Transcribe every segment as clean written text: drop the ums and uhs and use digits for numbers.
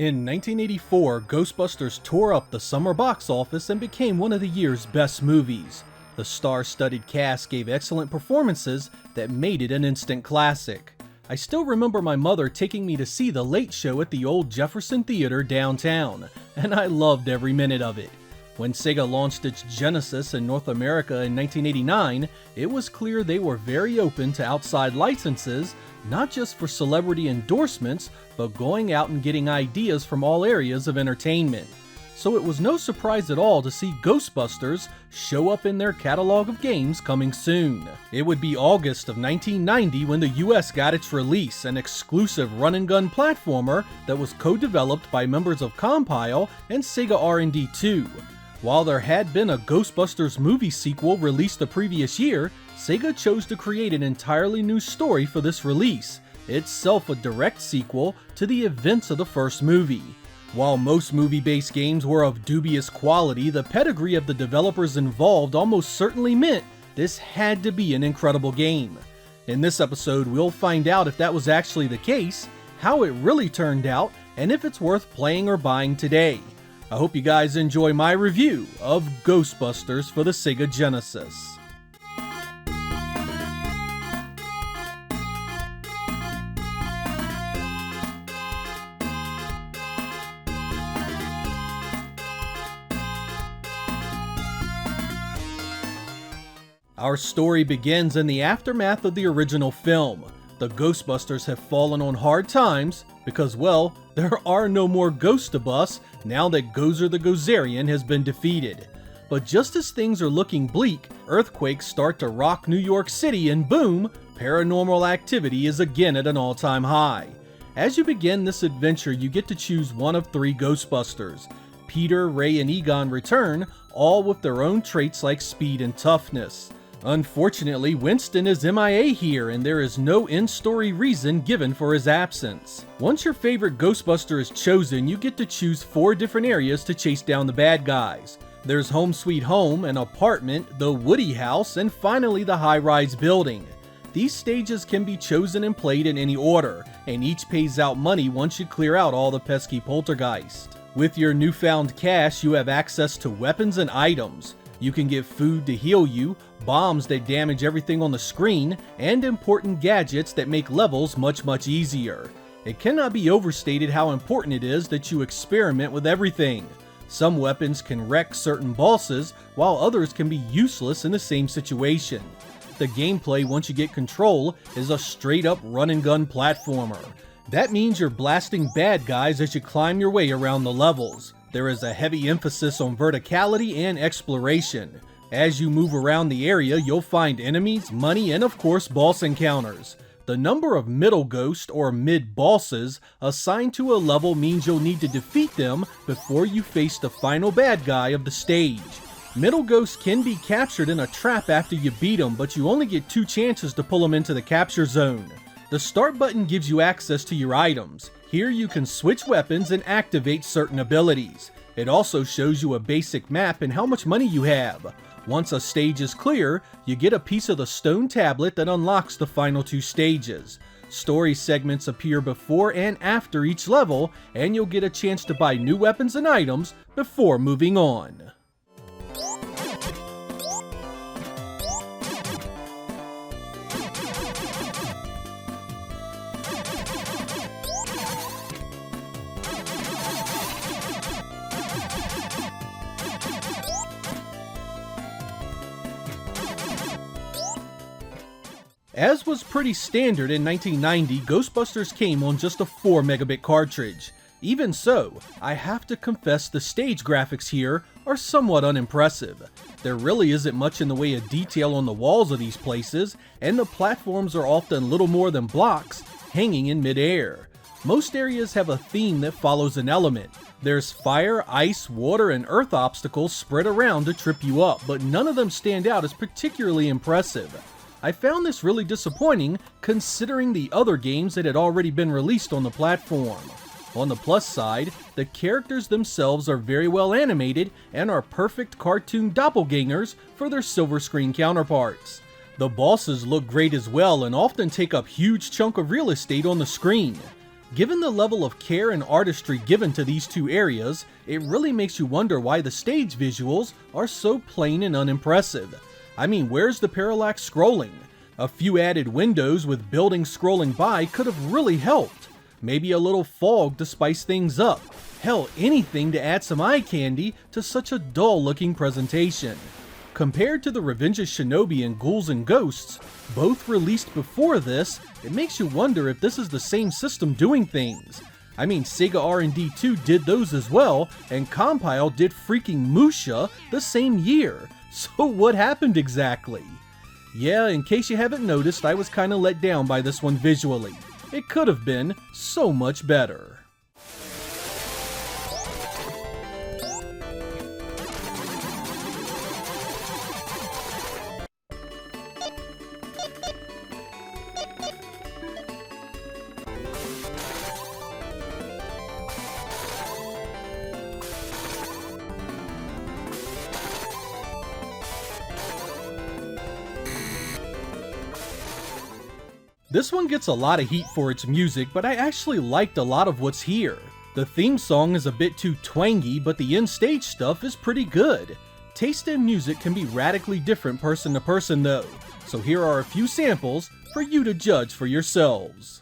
In 1984, Ghostbusters tore up the summer box office and became one of the year's best movies. The star-studded cast gave excellent performances that made it an instant classic. I still remember my mother taking me to see The Late Show at the old Jefferson Theater downtown, and I loved every minute of it. When Sega launched its Genesis in North America in 1989, it was clear they were very open to outside licenses, not just for celebrity endorsements, but going out and getting ideas from all areas of entertainment. So it was no surprise at all to see Ghostbusters show up in their catalog of games coming soon. It would be August of 1990 when the US got its release, an exclusive run-and-gun platformer that was co-developed by members of Compile and Sega R&D 2. While there had been a Ghostbusters movie sequel released the previous year, Sega chose to create an entirely new story for this release, itself a direct sequel to the events of the first movie. While most movie-based games were of dubious quality, the pedigree of the developers involved almost certainly meant this had to be an incredible game. In this episode, we'll find out if that was actually the case, how it really turned out, and if it's worth playing or buying today. I hope you guys enjoy my review of Ghostbusters for the Sega Genesis. Our story begins in the aftermath of the original film. The Ghostbusters have fallen on hard times because, well, there are no more ghosts to bust now that Gozer the Gozerian has been defeated. But just as things are looking bleak, earthquakes start to rock New York City and boom, paranormal activity is again at an all-time high. As you begin this adventure, you get to choose one of three Ghostbusters. Peter, Ray, and Egon return, all with their own traits like speed and toughness. Unfortunately, Winston is MIA here, and there is no in-story reason given for his absence. Once your favorite Ghostbuster is chosen, you get to choose 4 different areas to chase down the bad guys. There's Home Sweet Home, an apartment, the Woody House, and finally the high-rise building. These stages can be chosen and played in any order, and each pays out money once you clear out all the pesky poltergeists. With your newfound cash, you have access to weapons and items. You can get food to heal you, bombs that damage everything on the screen, and important gadgets that make levels much easier. It cannot be overstated how important it is that you experiment with everything. Some weapons can wreck certain bosses, while others can be useless in the same situation. The gameplay, once you get control, is a straight-up run-and-gun platformer. That means you're blasting bad guys as you climb your way around the levels. There is a heavy emphasis on verticality and exploration. As you move around the area, you'll find enemies, money, and of course boss encounters. The number of middle ghosts, or mid-bosses, assigned to a level means you'll need to defeat them before you face the final bad guy of the stage. Middle ghosts can be captured in a trap after you beat them, but you only get 2 chances to pull them into the capture zone. The start button gives you access to your items. Here you can switch weapons and activate certain abilities. It also shows you a basic map and how much money you have. Once a stage is clear, you get a piece of the stone tablet that unlocks the final 2 stages. Story segments appear before and after each level, and you'll get a chance to buy new weapons and items before moving on. As was pretty standard in 1990, Ghostbusters came on just a 4 megabit cartridge. Even so, I have to confess the stage graphics here are somewhat unimpressive. There really isn't much in the way of detail on the walls of these places, and the platforms are often little more than blocks hanging in mid-air. Most areas have a theme that follows an element. There's fire, ice, water, and earth obstacles spread around to trip you up, but none of them stand out as particularly impressive. I found this really disappointing considering the other games that had already been released on the platform. On the plus side, the characters themselves are very well animated and are perfect cartoon doppelgangers for their silver screen counterparts. The bosses look great as well and often take up huge chunk of real estate on the screen. Given the level of care and artistry given to these two areas, it really makes you wonder why the stage visuals are so plain and unimpressive. I mean, where's the parallax scrolling? A few added windows with buildings scrolling by could have really helped. Maybe a little fog to spice things up. Hell, anything to add some eye candy to such a dull looking presentation. Compared to the Revenge of Shinobi and Ghouls and Ghosts, both released before this, it makes you wonder if this is the same system doing things. I mean, Sega R&D 2 did those as well, and Compile did freaking Musha the same year. So what happened exactly? Yeah, in case you haven't noticed, I was kinda let down by this one visually. It could have been so much better. This one gets a lot of heat for its music, but I actually liked a lot of what's here. The theme song is a bit too twangy, but the in-stage stuff is pretty good. Taste in music can be radically different person to person though, so here are a few samples for you to judge for yourselves.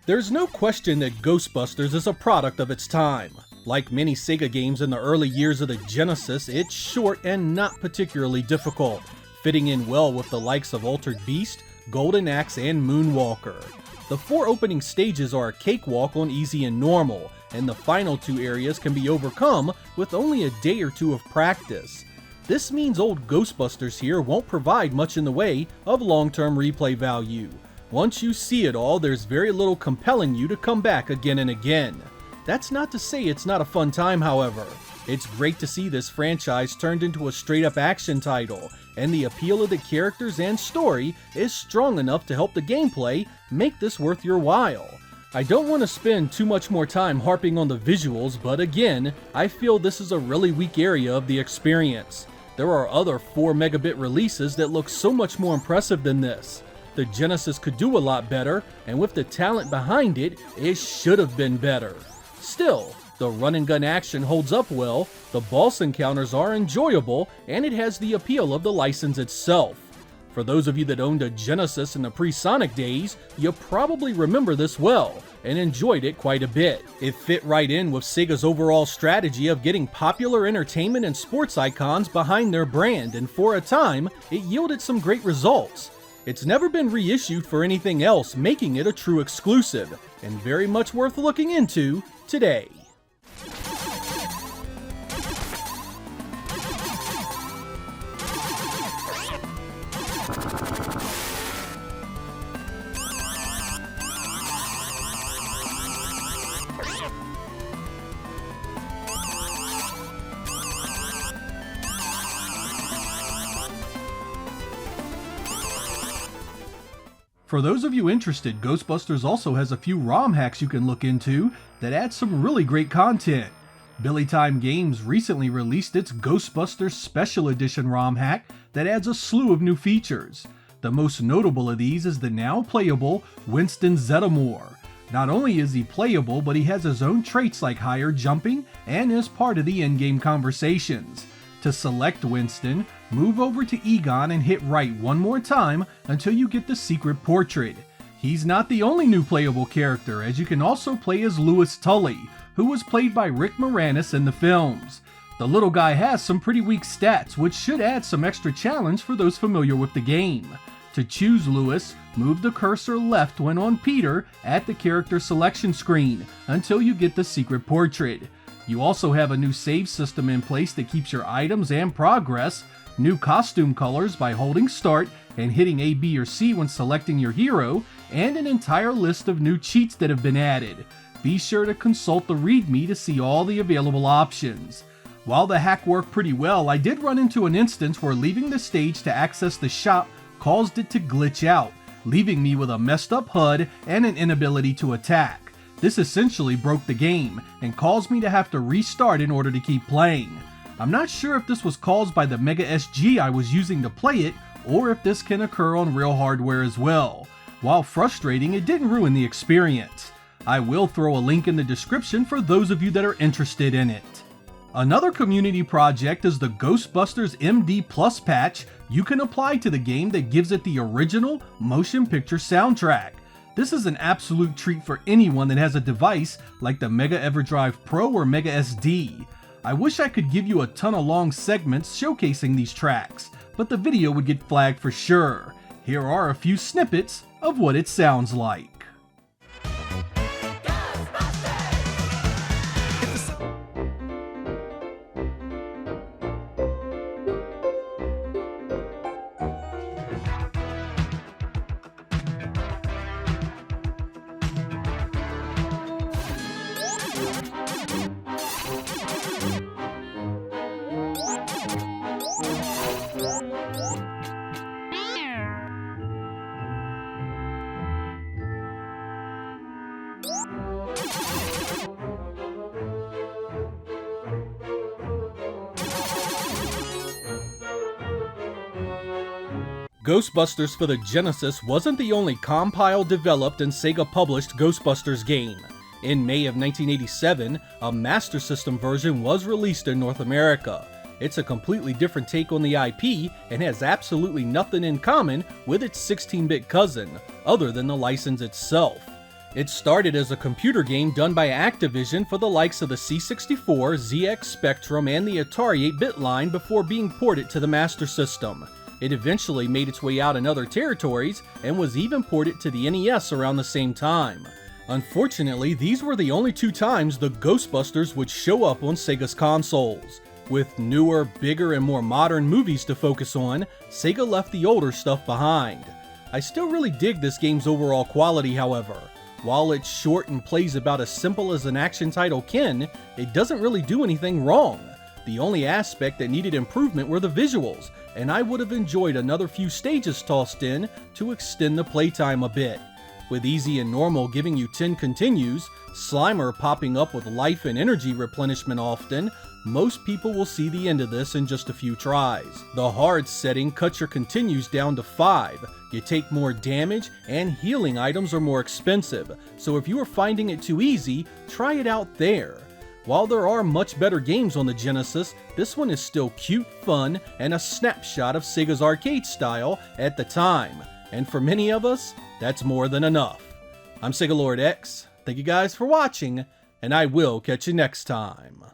There's no question that Ghostbusters is a product of its time. Like many Sega games in the early years of the Genesis, it's short and not particularly difficult, fitting in well with the likes of Altered Beast, Golden Axe, and Moonwalker. The 4 opening stages are a cakewalk on easy and normal, and the final 2 areas can be overcome with only a day or 2 of practice. This means old Ghostbusters here won't provide much in the way of long-term replay value. Once you see it all, there's very little compelling you to come back again and again. That's not to say it's not a fun time, however. It's great to see this franchise turned into a straight-up action title, and the appeal of the characters and story is strong enough to help the gameplay make this worth your while. I don't want to spend too much more time harping on the visuals, but again, I feel this is a really weak area of the experience. There are other 4 megabit releases that look so much more impressive than this. The Genesis could do a lot better, and with the talent behind it, it should have been better. Still, the run and gun action holds up well, the boss encounters are enjoyable, and it has the appeal of the license itself. For those of you that owned a Genesis in the pre-Sonic days, you probably remember this well, and enjoyed it quite a bit. It fit right in with Sega's overall strategy of getting popular entertainment and sports icons behind their brand, and for a time, it yielded some great results. It's never been reissued for anything else, making it a true exclusive, and very much worth looking into today. For those of you interested, Ghostbusters also has a few ROM hacks you can look into that add some really great content. Billy Time Games recently released its Ghostbusters Special Edition ROM hack that adds a slew of new features. The most notable of these is the now playable Winston Zeddemore. Not only is he playable, but he has his own traits like higher jumping and is part of the in-game conversations. To select Winston, Move over to Egon and hit right one more time until you get the secret portrait. He's not the only new playable character, as you can also play as Louis Tully, who was played by Rick Moranis in the films. The little guy has some pretty weak stats, which should add some extra challenge for those familiar with the game. To choose Louis, move the cursor left when on Peter at the character selection screen until you get the secret portrait. You also have a new save system in place that keeps your items and progress, new costume colors by holding start and hitting A, B, or C when selecting your hero, and an entire list of new cheats that have been added. Be sure to consult the README to see all the available options. While the hack worked pretty well, I did run into an instance where leaving the stage to access the shop caused it to glitch out, leaving me with a messed up HUD and an inability to attack. This essentially broke the game and caused me to have to restart in order to keep playing. I'm not sure if this was caused by the Mega SG I was using to play it, or if this can occur on real hardware as well. While frustrating, it didn't ruin the experience. I will throw a link in the description for those of you that are interested in it. Another community project is the Ghostbusters MD Plus patch you can apply to the game that gives it the original motion picture soundtrack. This is an absolute treat for anyone that has a device like the Mega EverDrive Pro or Mega SD. I wish I could give you a ton of long segments showcasing these tracks, but the video would get flagged for sure. Here are a few snippets of what it sounds like. Ghostbusters for the Genesis wasn't the only compile developed and Sega published Ghostbusters game. In May of 1987, a Master System version was released in North America. It's a completely different take on the IP and has absolutely nothing in common with its 16-bit cousin, other than the license itself. It started as a computer game done by Activision for the likes of the C64, ZX Spectrum, and the Atari 8-bit line before being ported to the Master System. It eventually made its way out in other territories and was even ported to the NES around the same time. Unfortunately, these were the only two times the Ghostbusters would show up on Sega's consoles. With newer, bigger, and more modern movies to focus on, Sega left the older stuff behind. I still really dig this game's overall quality, however. While it's short and plays about as simple as an action title can, it doesn't really do anything wrong. The only aspect that needed improvement were the visuals, and I would have enjoyed another few stages tossed in to extend the playtime a bit. With easy and normal giving you 10 continues, Slimer popping up with life and energy replenishment often, most people will see the end of this in just a few tries. The hard setting cuts your continues down to 5, you take more damage, and healing items are more expensive, so if you are finding it too easy, try it out there. While there are much better games on the Genesis, this one is still cute, fun, and a snapshot of Sega's arcade style at the time. And for many of us, that's more than enough. I'm Sega Lord X, thank you guys for watching, and I will catch you next time.